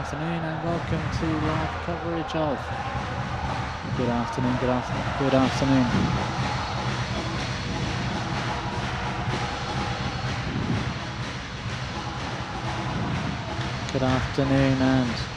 afternoon and welcome to live coverage of. Good afternoon, good afternoon. Good afternoon and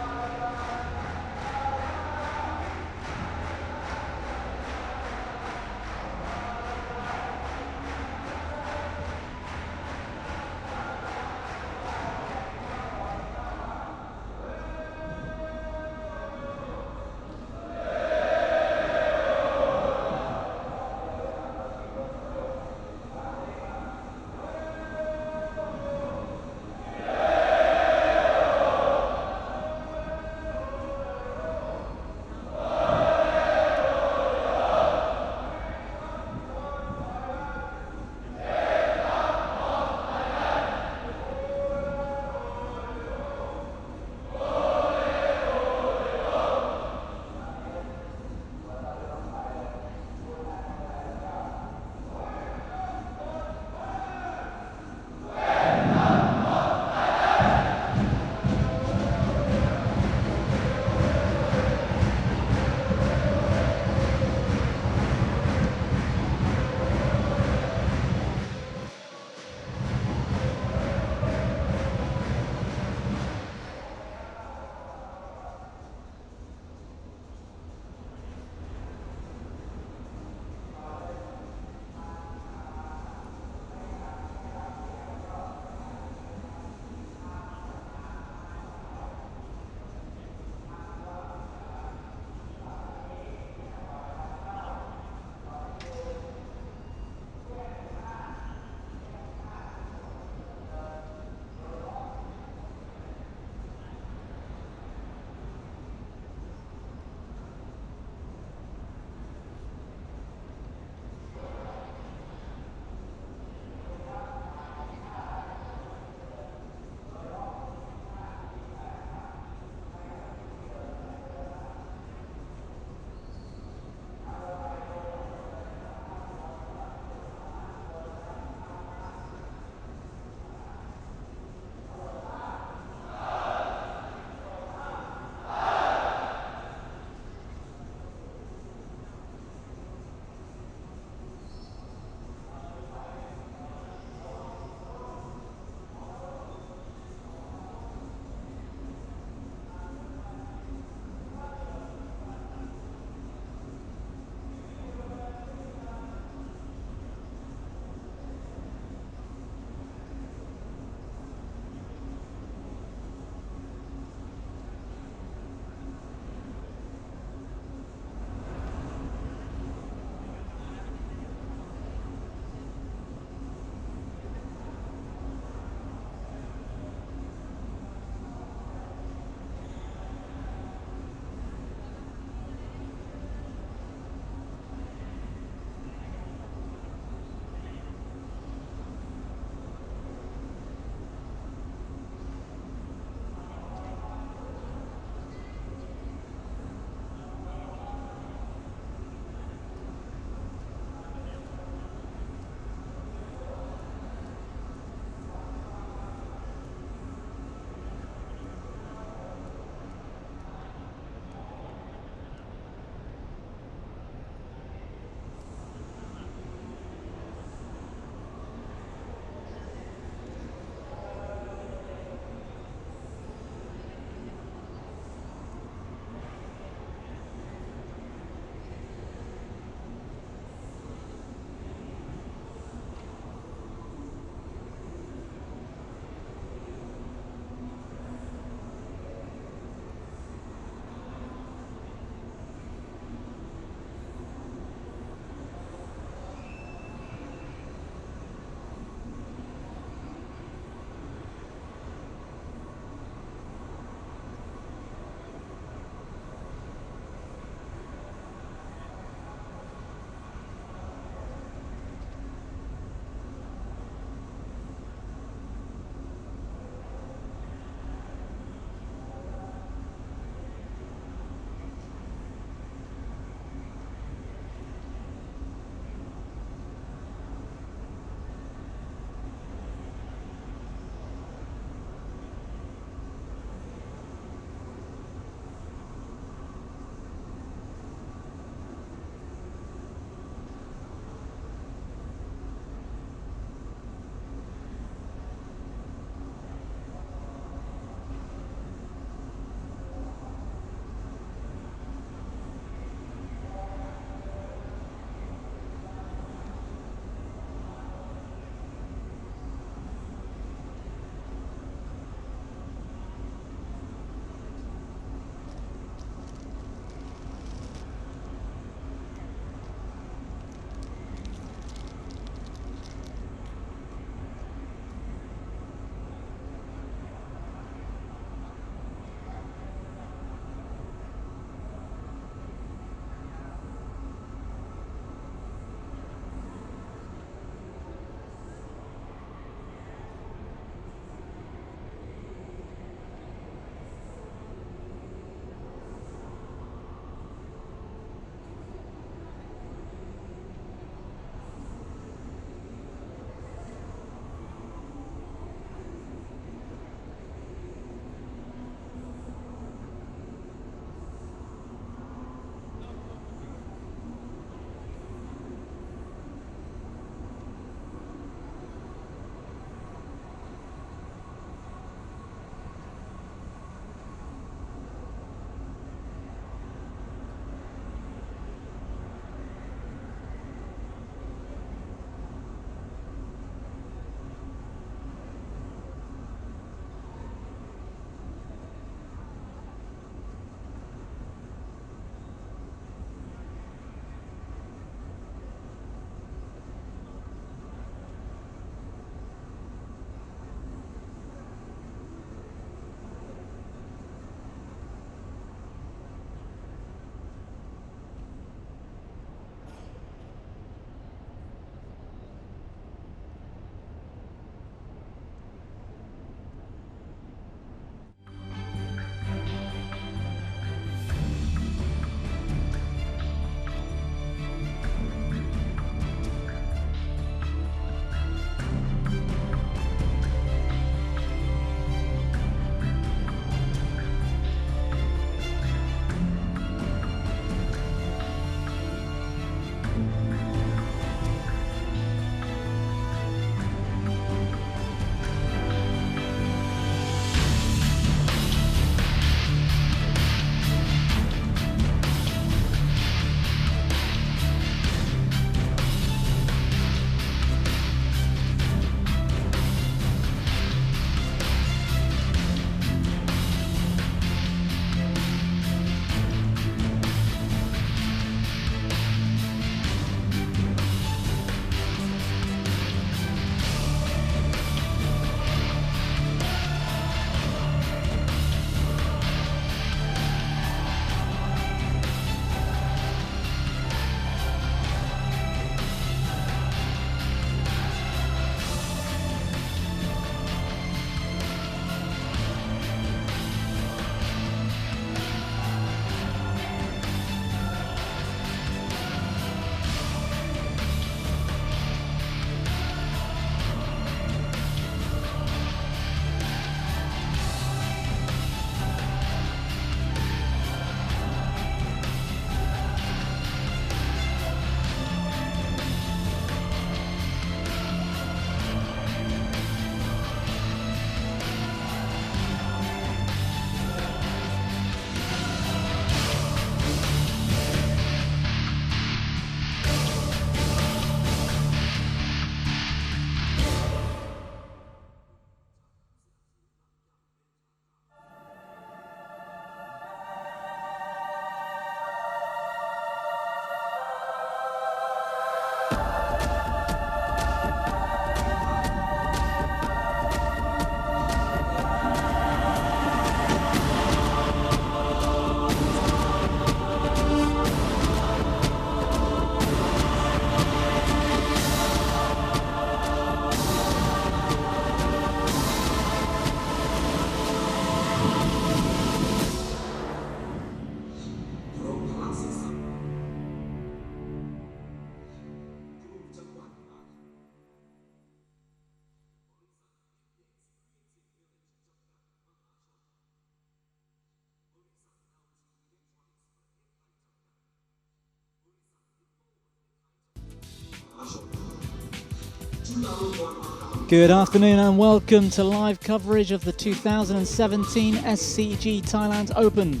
Good afternoon and welcome to live coverage of the 2017 SCG Thailand Open.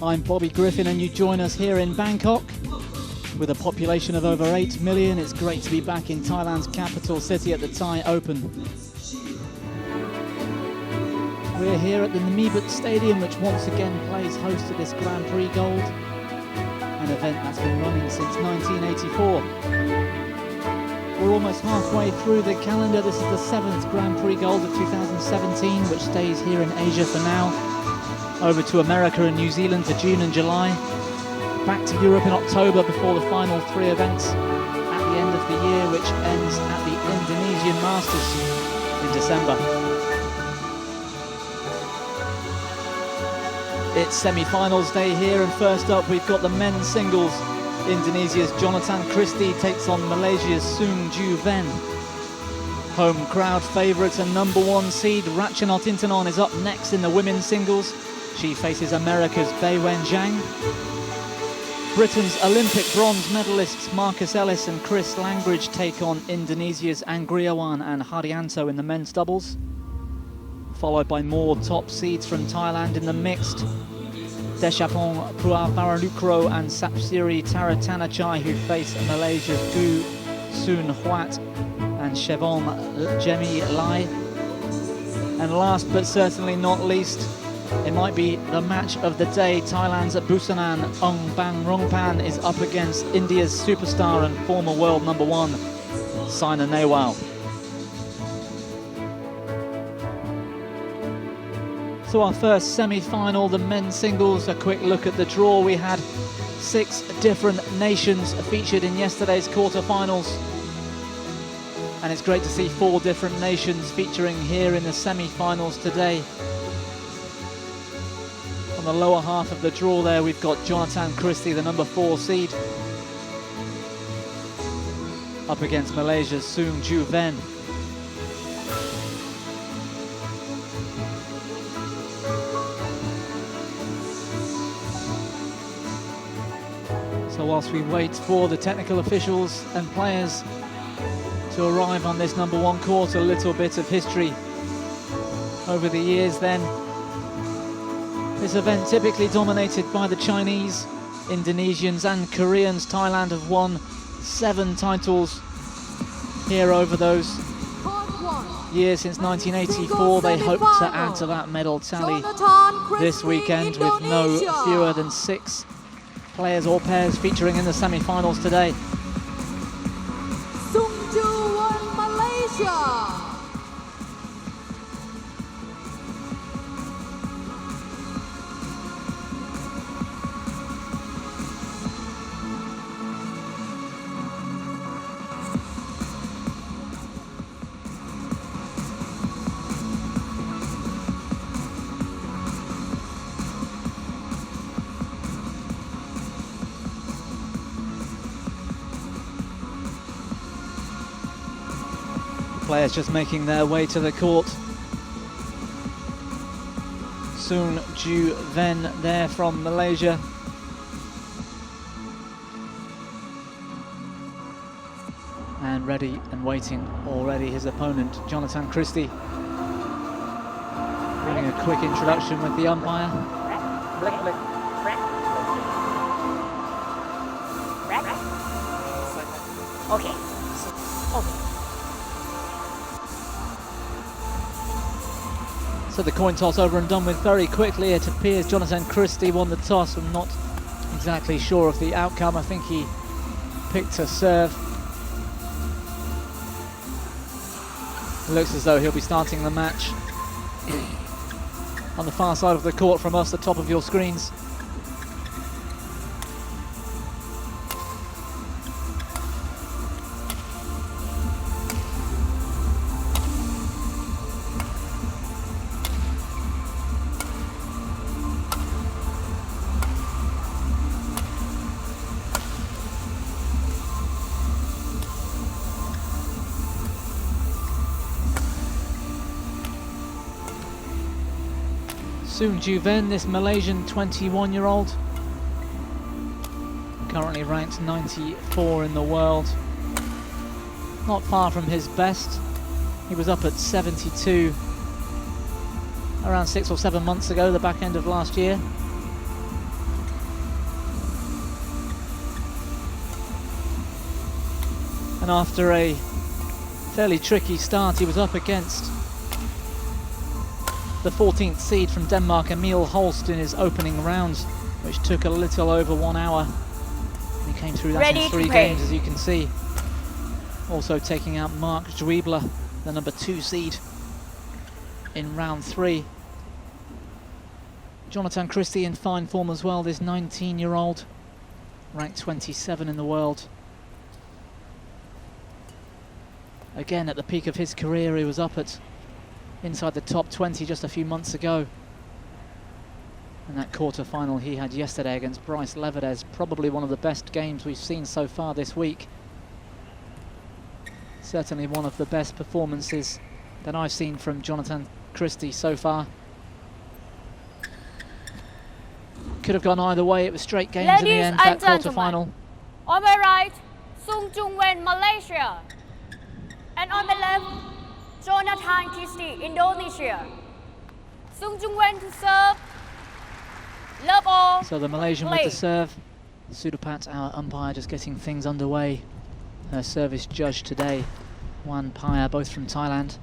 I'm Bobby Griffin and you join us here in Bangkok. With a population of over 8 million, it's great to be back in Thailand's capital city at the Thai Open. We're here at the Namibut Stadium, which once again plays host to this Grand Prix Gold, an event that's been running since 1984. We're almost halfway through the calendar. This is the 7th Grand Prix Gold of 2017, which stays here in Asia for now. Over to America and New Zealand for June and July. Back to Europe in October before the final 3 events at the end of the year, which ends at the Indonesian Masters in December. It's semi-finals day here, and first up we've got the men's singles. Indonesia's Jonatan Christie takes on Malaysia's Soong Joo Ven. Home crowd favourites and #1 seed Ratchanot Intanon is up next in the women's singles. She faces America's Bei Wen Zhang. Britain's Olympic bronze medalists Marcus Ellis and Chris Langridge take on Indonesia's Anggriawan and Haryanto in the men's doubles. Followed by more top seeds from Thailand in the mixed. Deshapong Puavaranukroh and Sapsiri Taratanachai, who face Malaysia's Gu Soon Huat and Chevon Jemi Lai. And last but certainly not least, it might be the match of the day. Thailand's Busanan Ong Bang Rongpan is up against India's superstar and former world #1, Saina Nehwal. So our first semi-final, the men's singles. A quick look at the draw. We had 6 different nations featured in yesterday's quarterfinals. And it's great to see 4 different nations featuring here in the semi-finals today. On the lower half of the draw there, we've got Jonatan Christie, the #4 seed, up against Malaysia's Soong Joo Ven. So whilst we wait for the technical officials and players to arrive on this #1 court, a little bit of history over the years then. This event typically dominated by the Chinese, Indonesians and Koreans. Thailand have won 7 titles here over those years since 1984. They hope to add to that medal tally this weekend with no fewer than 6 players or pairs featuring in the semi-finals today. Soong Joo Ven, Malaysia. Players just making their way to the court. Soong Joo Ven there from Malaysia. And ready and waiting already his opponent, Jonatan Christie. Doing a quick introduction with the umpire. Okay. So the coin toss over and done with very quickly. It appears Jonatan Christie won the toss. I'm not exactly sure of the outcome. I think he picked a serve. It looks as though he'll be starting the match on the far side of the court from us, the top of your screens. Soong Joo Ven, this Malaysian 21-year-old, currently ranked 94 in the world. not far from his best. He was up at 72 around 6 or 7 months ago, the back end of last year. And after a fairly tricky start, he was up against the 14th seed from Denmark, Emil Holst, in his opening rounds, which took a little over 1 hour. He came through that in 3 games, as you can see. Also taking out Mark Dweebler, the number 2 seed, in round 3. Jonatan Christie in fine form as well, this 19-year-old, ranked 27 in the world. Again, at the peak of his career, he was up at inside the top 20 just a few months ago. And that quarter-final he had yesterday against Bryce Levedez, probably one of the best games we've seen so far this week. Certainly one of the best performances that I've seen from Jonatan Christie so far. Could have gone either way. It was straight games in the end, that quarter-final. On my right, Soong Joo Ven, Malaysia. And on my left, Jonatan Christie, Indonesia. Soong Joo Ven to serve. Love all. So the Malaysian with the serve. Sudapat, our umpire, just getting things underway. Her service judge today, Wan Paya, both from Thailand.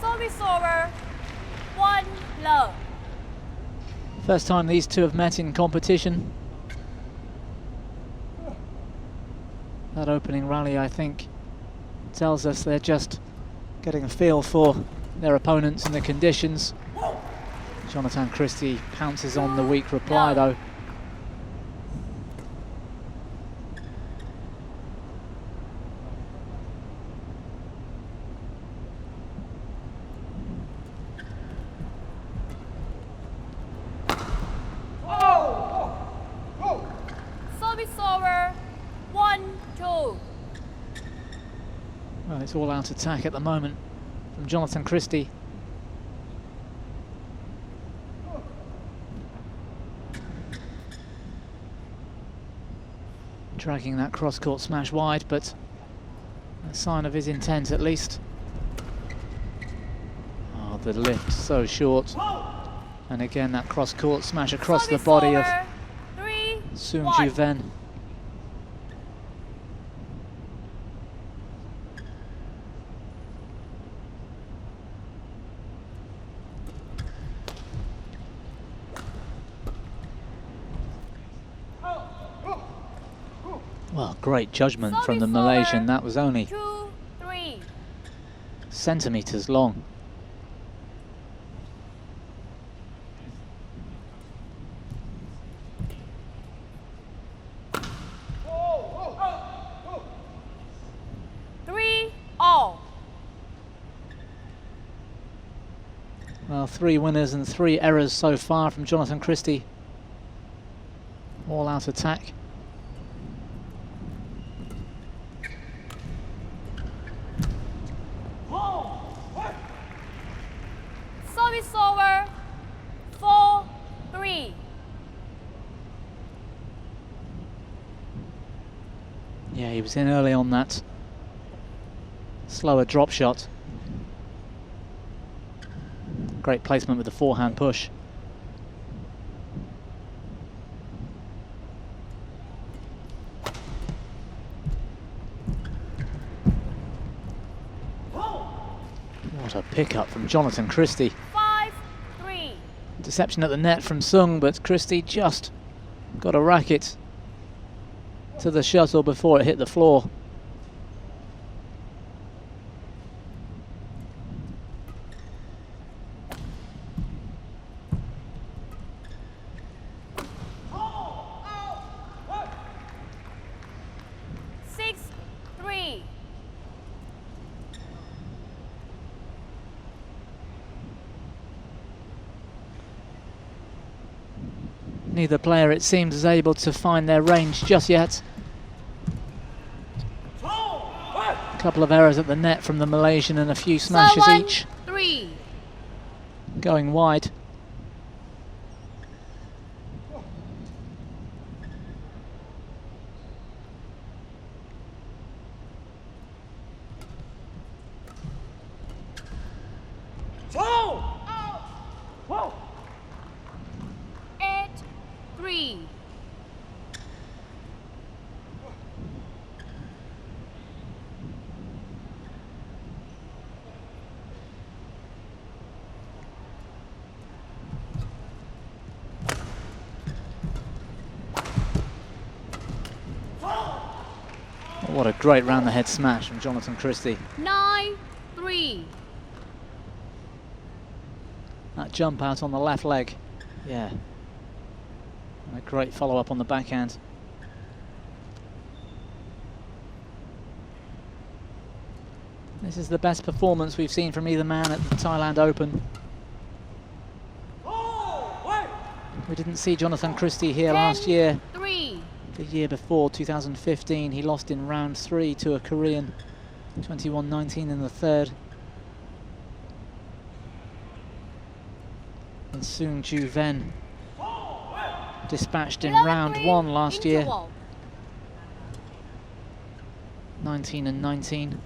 Service over. 1-love. First time these two have met in competition. That opening rally, I think, tells us they're just getting a feel for their opponents and the conditions. Jonatan Christie pounces on the weak reply, though. Service over. 1-2. Well, it's all out attack at the moment from Jonatan Christie. Dragging that cross-court smash wide, but a sign of his intent at least. Oh, the lift so short. And again, that cross-court smash across the body of Soong Joo Ven. Well, great judgment from the Malaysian. That was only 2-3 centimeters long. Well, 3 winners and 3 errors so far from Jonatan Christie. All out attack. Service over. 4-3. Yeah, he was in early on that slower drop shot. Great placement with the forehand push. What a pickup from Jonatan Christie. 5-3. Deception at the net from Soong, but Christie just got a racket to the shuttle before it hit the floor. Neither player, it seems, is able to find their range just yet. A couple of errors at the net from the Malaysian and a few smashes each. 3. going wide. Whoa. 8-3. What a great round the head smash from Jonatan Christie. 9-3. That jump out on the left leg. Yeah. And a great follow up on the backhand. This is the best performance we've seen from either man at the Thailand Open. We didn't see Jonatan Christie here last year. 3. The year before, 2015, he lost in round 3 to a Korean, 21-19 in the third. And Soong Joo Ven dispatched in round 1 last year, 19-19.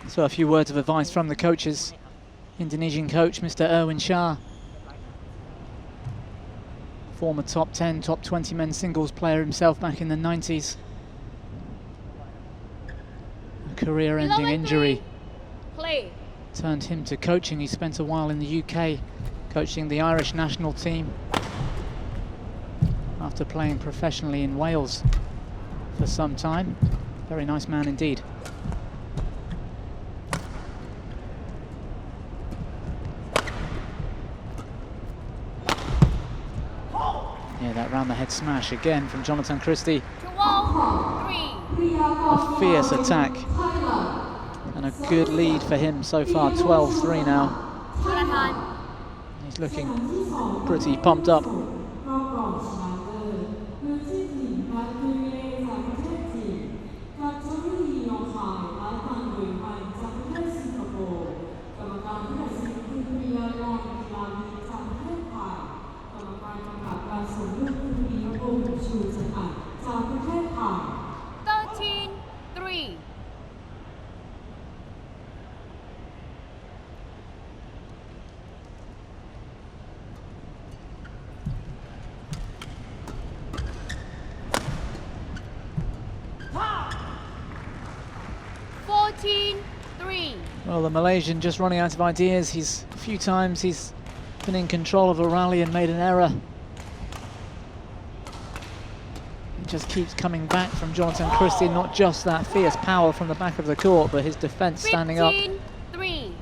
So a few words of advice from the coaches. Indonesian coach, Mr. Erwin Shah. Former top 10, top 20 men's singles player himself back in the 90s. A career-ending injury turned him to coaching. He spent a while in the UK coaching the Irish national team after playing professionally in Wales for some time. Very nice man indeed. Yeah, that round the head smash again from Jonatan Christie. 12-3. A fierce attack and a good lead for him so far, 12-3 now. He's looking pretty pumped up. Well, the Malaysian just running out of ideas. A few times he's been in control of a rally and made an error. He just keeps coming back from Jonatan Christie, not just that fierce power from the back of the court, but his defense standing up. 15-3.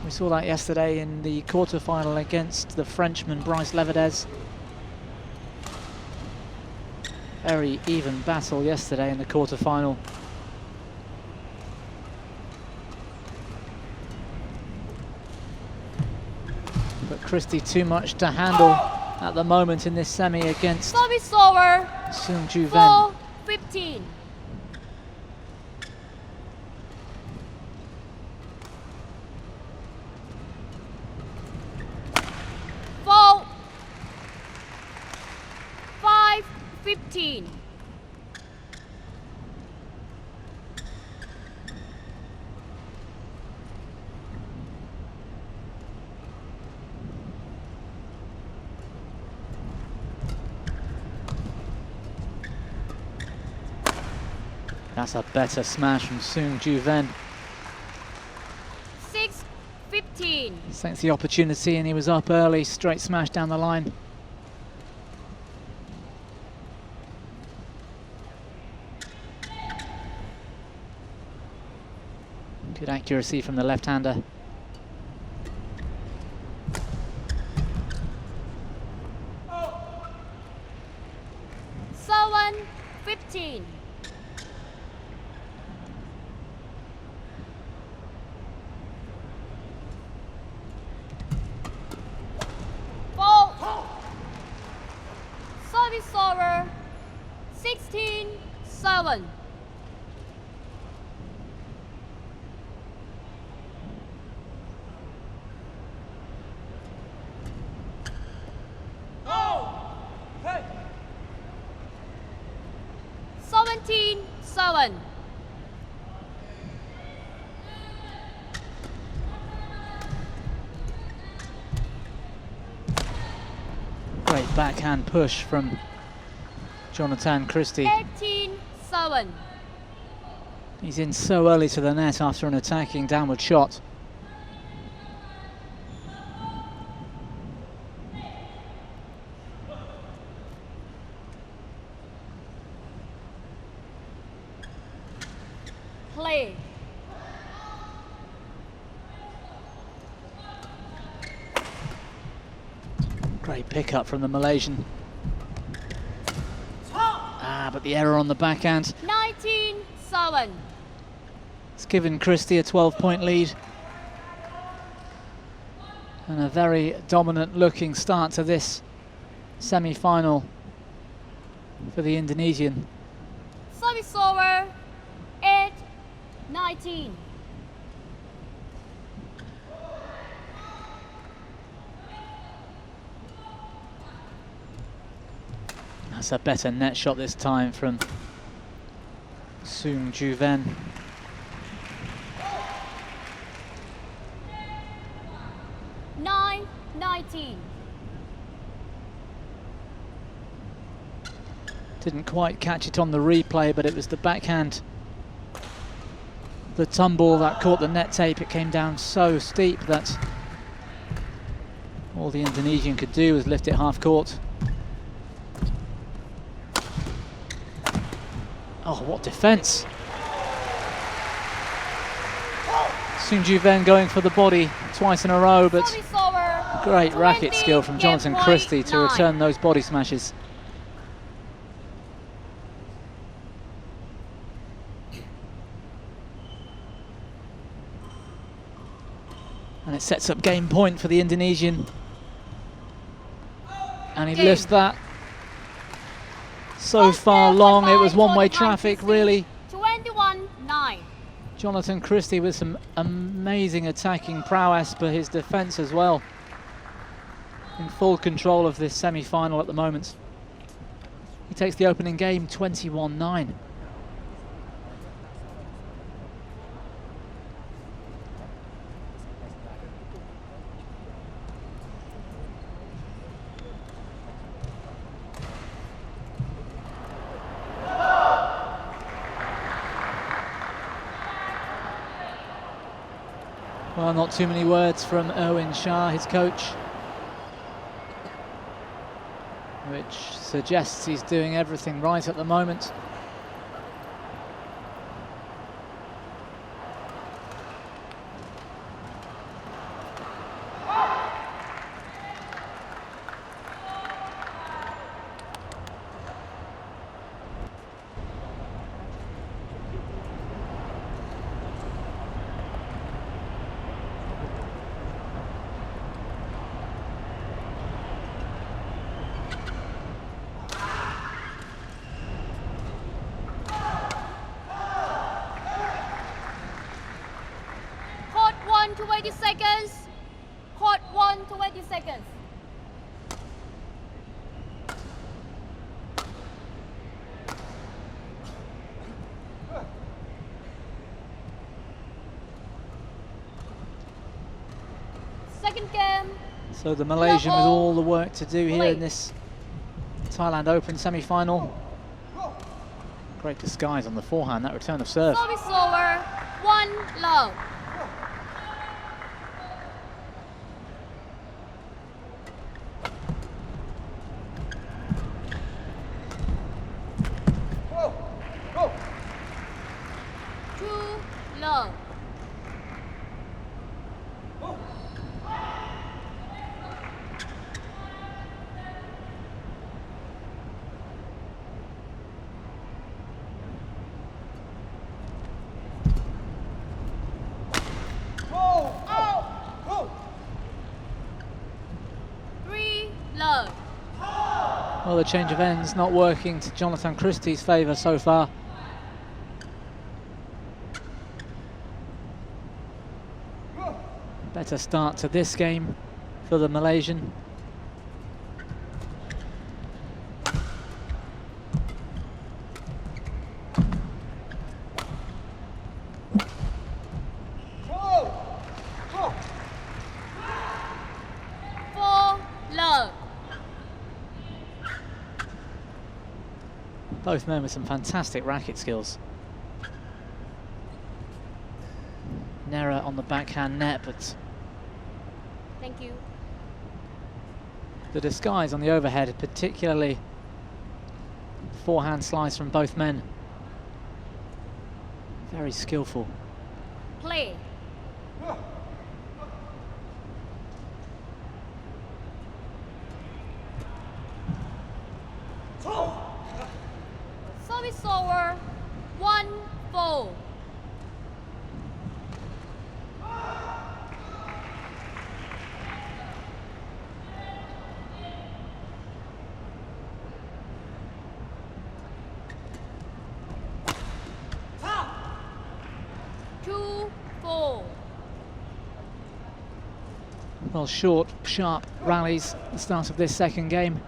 We saw that yesterday in the quarterfinal against the Frenchman Bryce Levedez. Very even battle yesterday in the quarterfinal. But Christie too much to handle at the moment in this semi against Soong Joo Ven. 4-15. Foul. 5-15. That's a better smash from Soong Joo Ven. 6-15. Thanks the opportunity, and he was up early. Straight smash down the line. Good accuracy from the left-hander. Seven, 15. Service over. 16-7. Oh. Hey. 17-7. Great backhand push from Jonatan Christie. 18-7. He's in so early to the net after an attacking downward shot. Play. Great pickup from the Malaysian. But the error on the backhand. 19-7. It's given Christie a 12-point lead. And a very dominant looking start to this semi-final for the Indonesian. Service over. 8-19. That's a better net shot this time from Soong Joo Ven. Nine, 19. Didn't quite catch it on the replay, but it was the backhand. The tumble that caught the net tape. It came down so steep that all the Indonesian could do was lift it half court. Oh, what defense! Soong Joo Ven going for the body twice in a row, but great racket skill from Jonatan Christie to return those body smashes. And it sets up game point for the Indonesian. And he lifts that so far long. It was one-way traffic, really. 21-9. Jonatan Christie with some amazing attacking prowess, but his defense as well. In full control of this semi-final at the moment. He takes the opening game 21-9. Well, not too many words from Erwin Shah, his coach, which suggests he's doing everything right at the moment. To 20 seconds. Court 1 to 20 seconds. Second game. So the Malaysian with all the work to do here in this Thailand Open semi-final. Great disguise on the forehand, that return of serve. Service over, 1-love. Love. Well, the change of ends not working to Jonatan Christie's favour so far. Better start to this game for the Malaysian. Both men with some fantastic racket skills. Nera on the backhand net, but thank you. The disguise on the overhead, particularly forehand slice from both men. Very skillful. Play. Service over, 1-4. Well, short, sharp rallies at the start of this second game.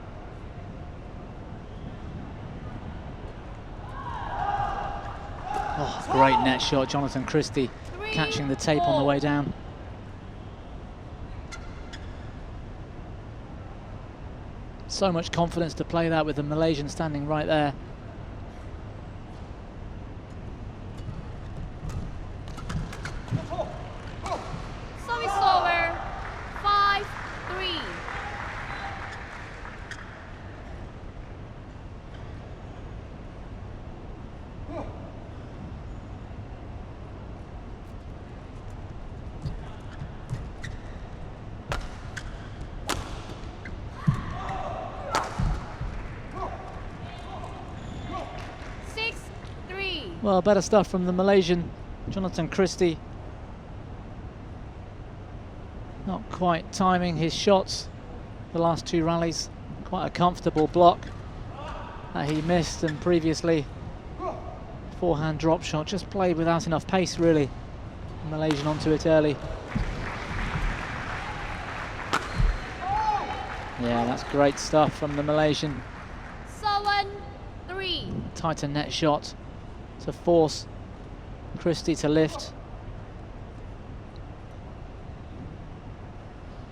Oh, great net shot, Jonatan Christie catching the tape on the way down. So much confidence to play that with the Malaysian standing right there. Service over, 5-3. Well, better stuff from the Malaysian, Jonatan Christie. Not quite timing his shots the last two rallies. Quite a comfortable block that he missed, and previously forehand drop shot just played without enough pace really. The Malaysian onto it early. Yeah, that's great stuff from the Malaysian. 7-3. Tighter net shot to force Christie to lift.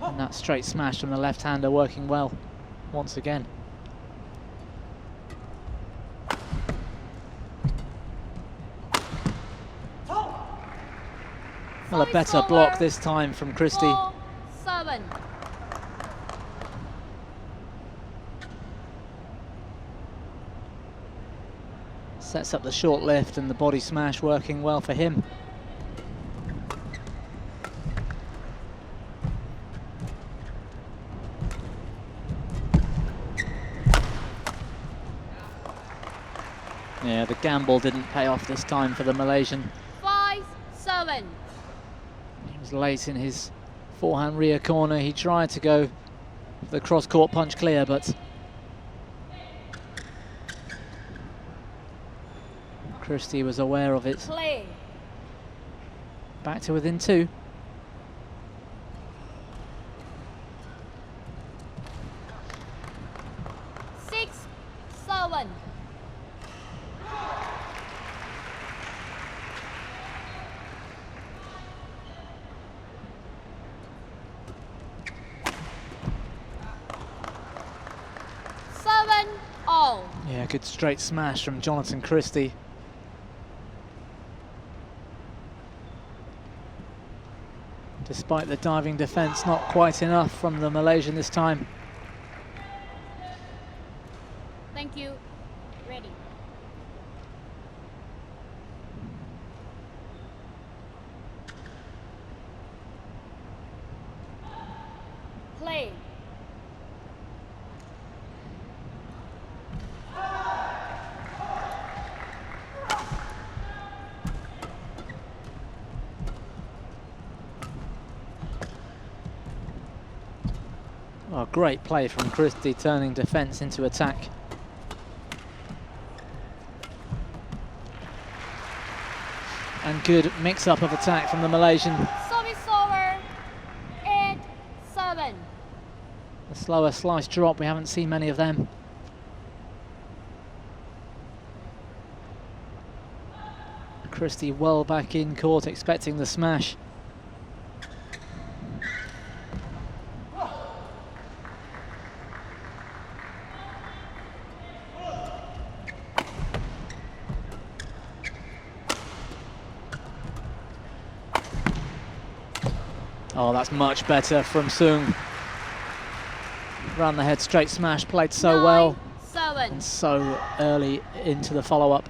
And that straight smash from the left-hander working well once again. Well, a better block this time from Christie. 4-7. Sets up the short lift and the body smash working well for him. Yeah, the gamble didn't pay off this time for the Malaysian. 5-7. He was late in his forehand rear corner. He tried to go for the cross-court punch clear, but Christie was aware of it. Play. Back to within two. Six, 7. Yeah, good straight smash from Jonatan Christie. Despite the diving defence, not quite enough from the Malaysian this time. Thank you. Ready. Play. Oh, great play from Christie, turning defence into attack. And good mix-up of attack from the Malaysian. Service over. 8-7. A slower slice drop, we haven't seen many of them. Christie well back in court, expecting the smash. Oh, that's much better from Soong. Round the head straight smash, played so well. 9-7. And so early into the follow-up.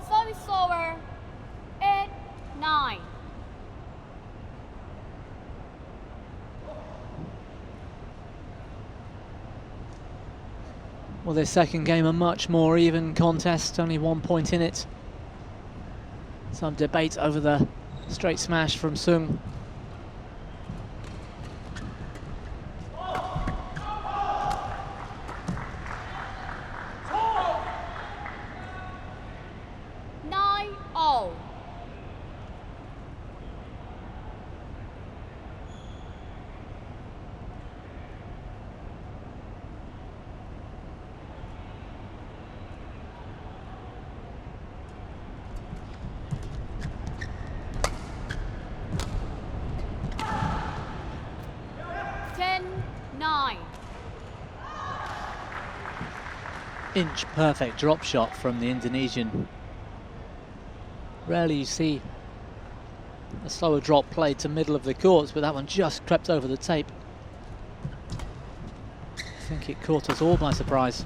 Service over. 8-9. Well, this second game a much more even contest, only 1 point in it. Some debate over the straight smash from Soong. Inch perfect drop shot from the Indonesian. Rarely you see a slower drop played to middle of the courts, but that one just crept over the tape. I think it caught us all by surprise.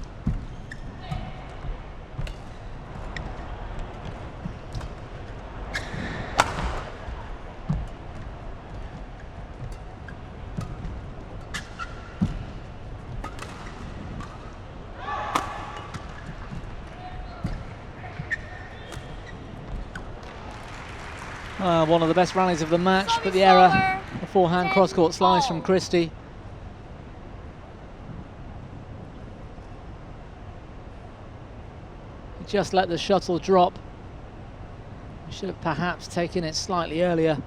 One of the best rallies of the match, but the error, a forehand cross-court slice from Christie. He just let the shuttle drop. He should have perhaps taken it slightly earlier.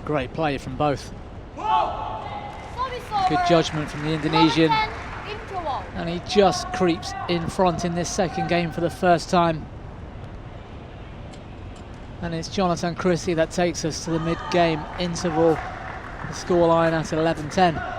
Great play from both. Good judgment from the Indonesian. And he just creeps in front in this second game for the first time. And it's Jonatan Christie that takes us to the mid-game interval. The scoreline at 11-10.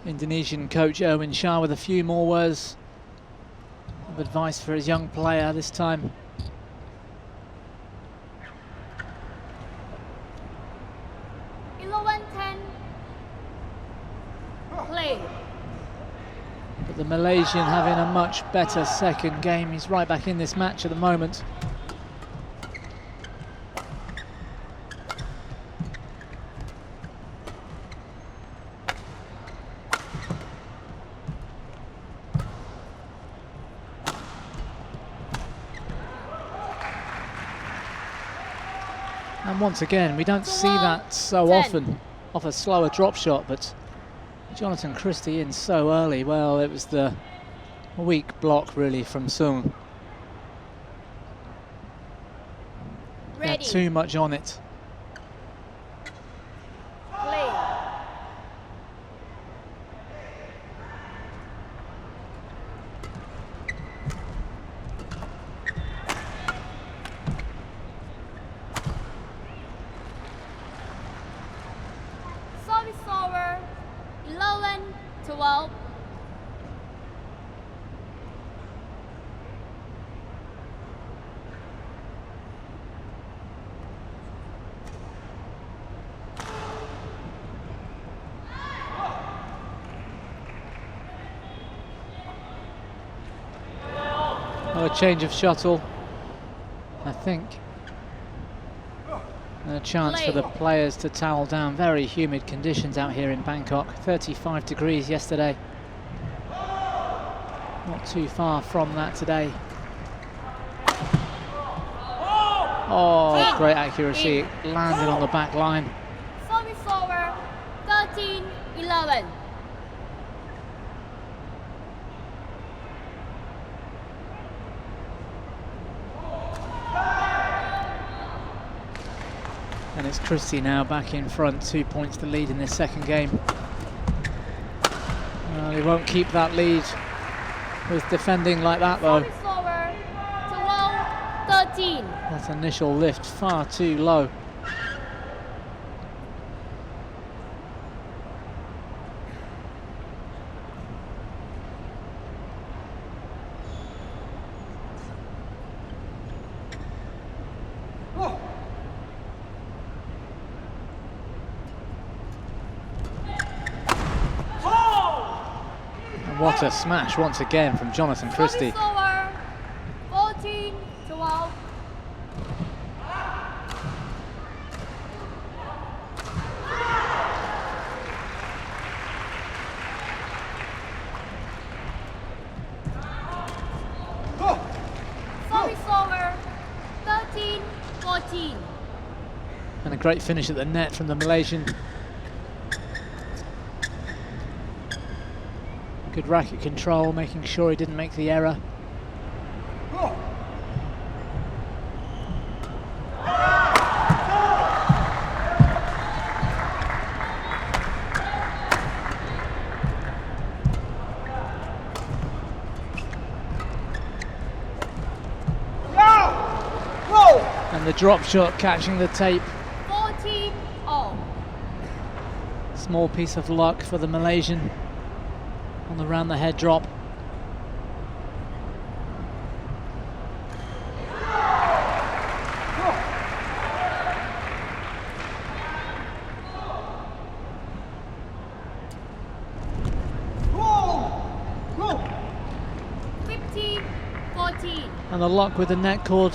Indonesian coach Erwin Shah with a few more words of advice for his young player this time. Play. But the Malaysian having a much better second game. He's right back in this match at the moment. And once again, we don't see that so often off a slower drop shot, but Jonatan Christie in so early. Well, it was the weak block really from Soong. He had too much on it. Play. Service over. 11-12. Oh, a change of shuttle, I think. And a chance for the players to towel down. Very humid conditions out here in Bangkok. 35 degrees yesterday. Not too far from that today. Oh, great accuracy. It landed on the back line. Service over. 13-11. And it's Christie now back in front, 2 points to lead in this second game. Well, he won't keep that lead with defending like that though. Service over. 12-13. That initial lift far too low. What a smash once again from Jonatan Christie. Service over. 14-12. Service over. 13-14. And a great finish at the net from the Malaysian. Good racket control, making sure he didn't make the error. And the drop shot catching the tape. 14-all. Small piece of luck for the Malaysian on the round the head drop. And the luck with the net cord.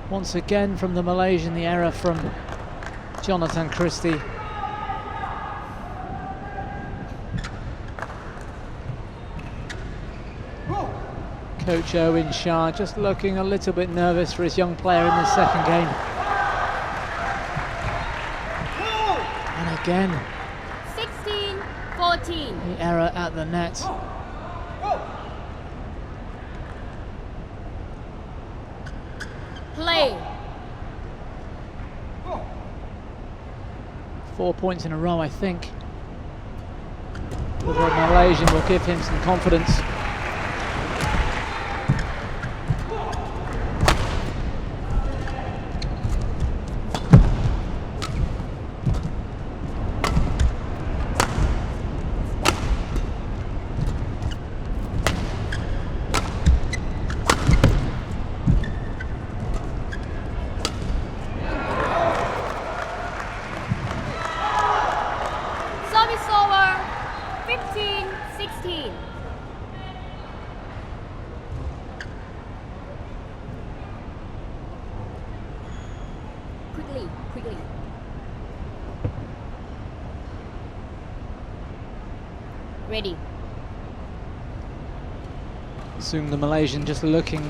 Once again from the Malaysian, the error from Jonatan Christie. Coach Owen Shah just looking a little bit nervous for his young player in this second game. And again, 16-14. the error at the net. Play. 4 points in a row, I think. The Malaysian will give him some confidence. Ready. Soong, the Malaysian, just looking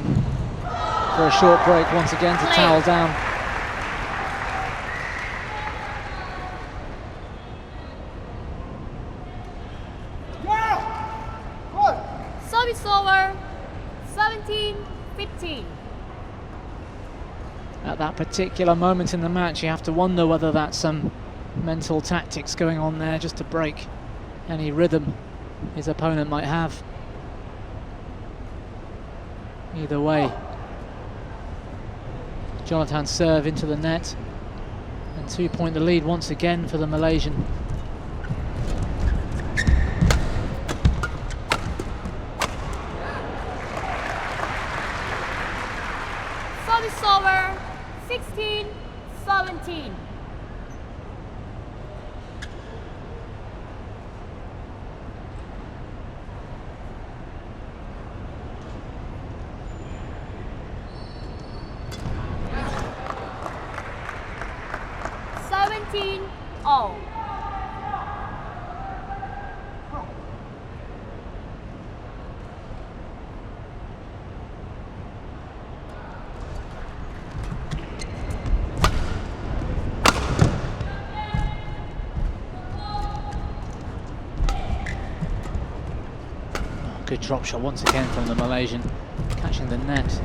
for a short break once again to towel down. Service over. 17-15. At that particular moment in the match, you have to wonder whether that's some mental tactics going on there just to break any rhythm his opponent might have. Either way, Jonatan's serve into the net, and 2-point the lead once again for the Malaysian. Service over. 16-17. All. Good drop shot once again from the Malaysian, catching the net.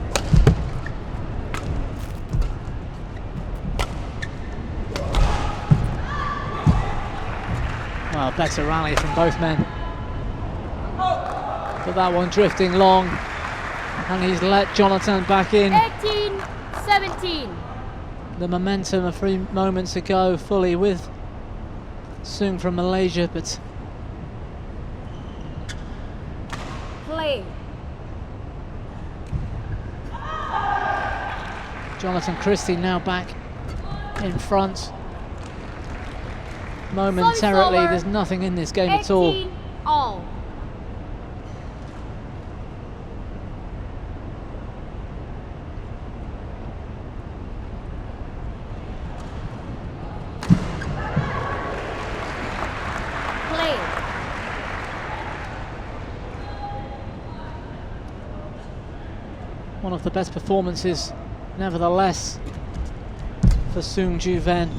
Well, better rally from both men. But that one drifting long, and he's let Jonatan back in. 18-17. The momentum a few moments ago fully with Soong from Malaysia, but Play. Jonatan Christie now back in front. Momentarily, there's nothing in this game at all. 18-all. Play. One of the best performances, nevertheless, for Soong Joo Ven,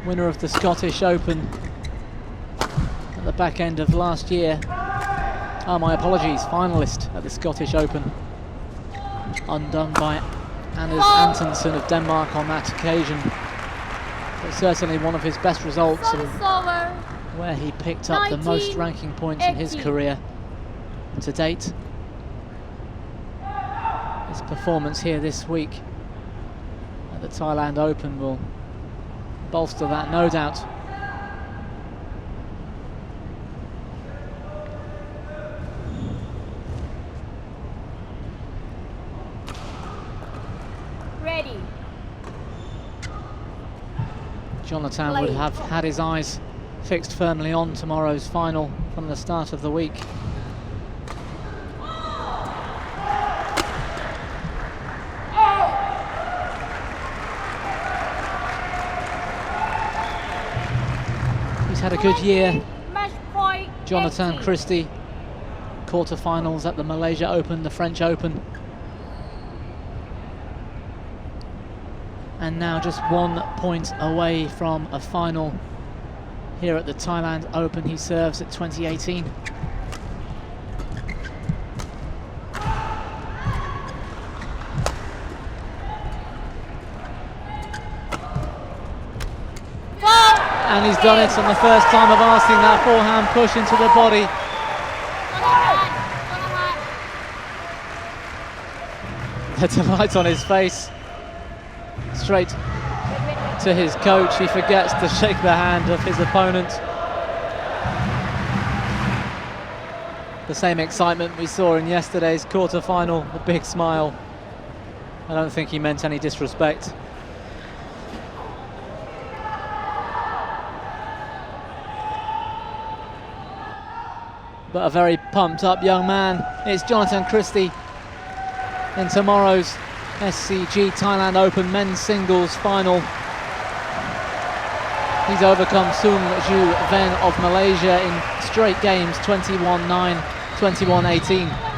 winner of the Scottish Open at the back end of last year. Oh, my apologies, finalist at the Scottish Open. Undone by Anders Antonsen of Denmark on that occasion. But certainly one of his best results, and where he picked up the most ranking points in his career to date. His performance here this week at the Thailand Open will bolster that, no doubt. Ready. Jonatan would have had his eyes fixed firmly on tomorrow's final from the start of the week. Had a good year. Match point. Jonatan Christie, quarterfinals at the Malaysia Open, the French Open, and now just 1 point away from a final here at the Thailand Open. He serves at 2018. And he's done it on the first time of asking that forehand push into the body. The delight on his face. Straight to his coach. He forgets to shake the hand of his opponent. The same excitement we saw in yesterday's quarter-final, a big smile. I don't think he meant any disrespect. But a very pumped up young man. It's Jonatan Christie in tomorrow's SCG Thailand Open men's singles final. He's overcome Soong Joo Ven of Malaysia in straight games, 21-9, 21-18.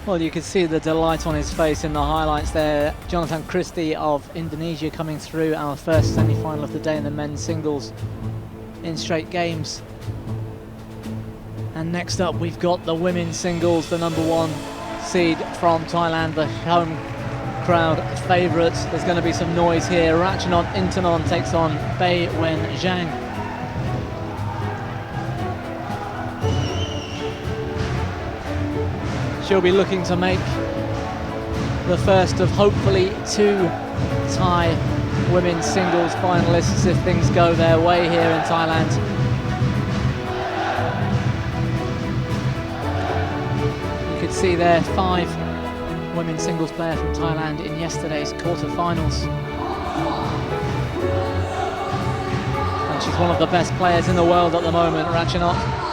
Well, you can see the delight on his face in the highlights there. Jonatan Christie of Indonesia coming through, our first semi-final of the day in the men's singles in straight games. And next up we've got the women's singles, the #1 seed from Thailand, the home crowd favourites. There's going to be some noise here. Ratchanon Intanon takes on Bai Wen Zhang. She'll be looking to make the first of hopefully 2 Thai women's singles finalists if things go their way here in Thailand. You could see there 5 women's singles players from Thailand in yesterday's quarterfinals. And she's one of the best players in the world at the moment, Ratchanot.